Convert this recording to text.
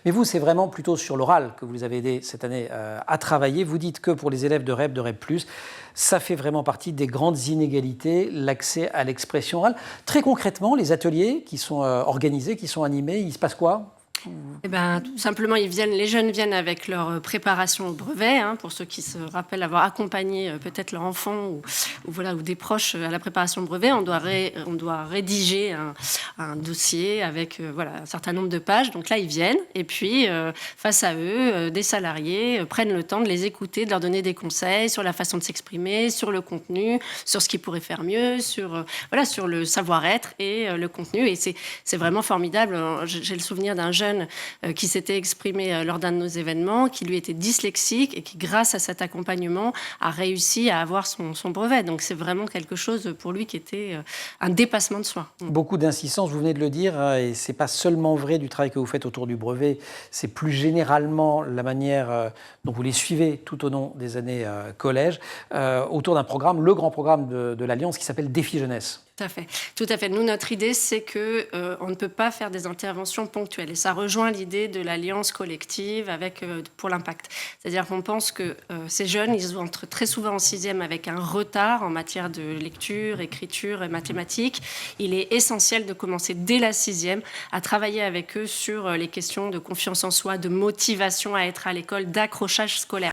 Mais vous, c'est vraiment plutôt sur l'oral que vous les avez aidés cette année à travailler. Vous dites que pour les élèves de REP, de REP+, ça fait vraiment partie des grandes inégalités, l'accès à l'expression orale. Très concrètement, les ateliers qui sont organisés, qui sont animés, il se passe quoi ? Eh ben, tout simplement, les jeunes viennent avec leur préparation au brevet, pour ceux qui se rappellent avoir accompagné peut-être leur enfant ou des proches à la préparation au brevet. On doit rédiger un dossier avec un certain nombre de pages. Donc là, ils viennent et puis face à eux, des salariés prennent le temps de les écouter, de leur donner des conseils sur la façon de s'exprimer, sur le contenu, sur ce qu'ils pourraient faire mieux, sur le savoir-être et le contenu. Et c'est vraiment formidable. J'ai le souvenir d'un jeune qui s'était exprimé lors d'un de nos événements, qui lui était dyslexique et qui, grâce à cet accompagnement, a réussi à avoir son brevet. Donc c'est vraiment quelque chose pour lui qui était un dépassement de soi. Beaucoup d'insistance, vous venez de le dire, et c'est pas seulement vrai du travail que vous faites autour du brevet, c'est plus généralement la manière dont vous les suivez tout au long des années collège, autour d'un programme, le grand programme de l'Alliance qui s'appelle Défi Jeunesse. Tout à fait. Nous, notre idée, c'est que on ne peut pas faire des interventions ponctuelles. Et ça rejoint l'idée de l'alliance collective pour l'impact. C'est-à-dire qu'on pense que ces jeunes, ils entrent très souvent en sixième avec un retard en matière de lecture, écriture et mathématiques. Il est essentiel de commencer dès la sixième à travailler avec eux sur les questions de confiance en soi, de motivation à être à l'école, d'accrochage scolaire.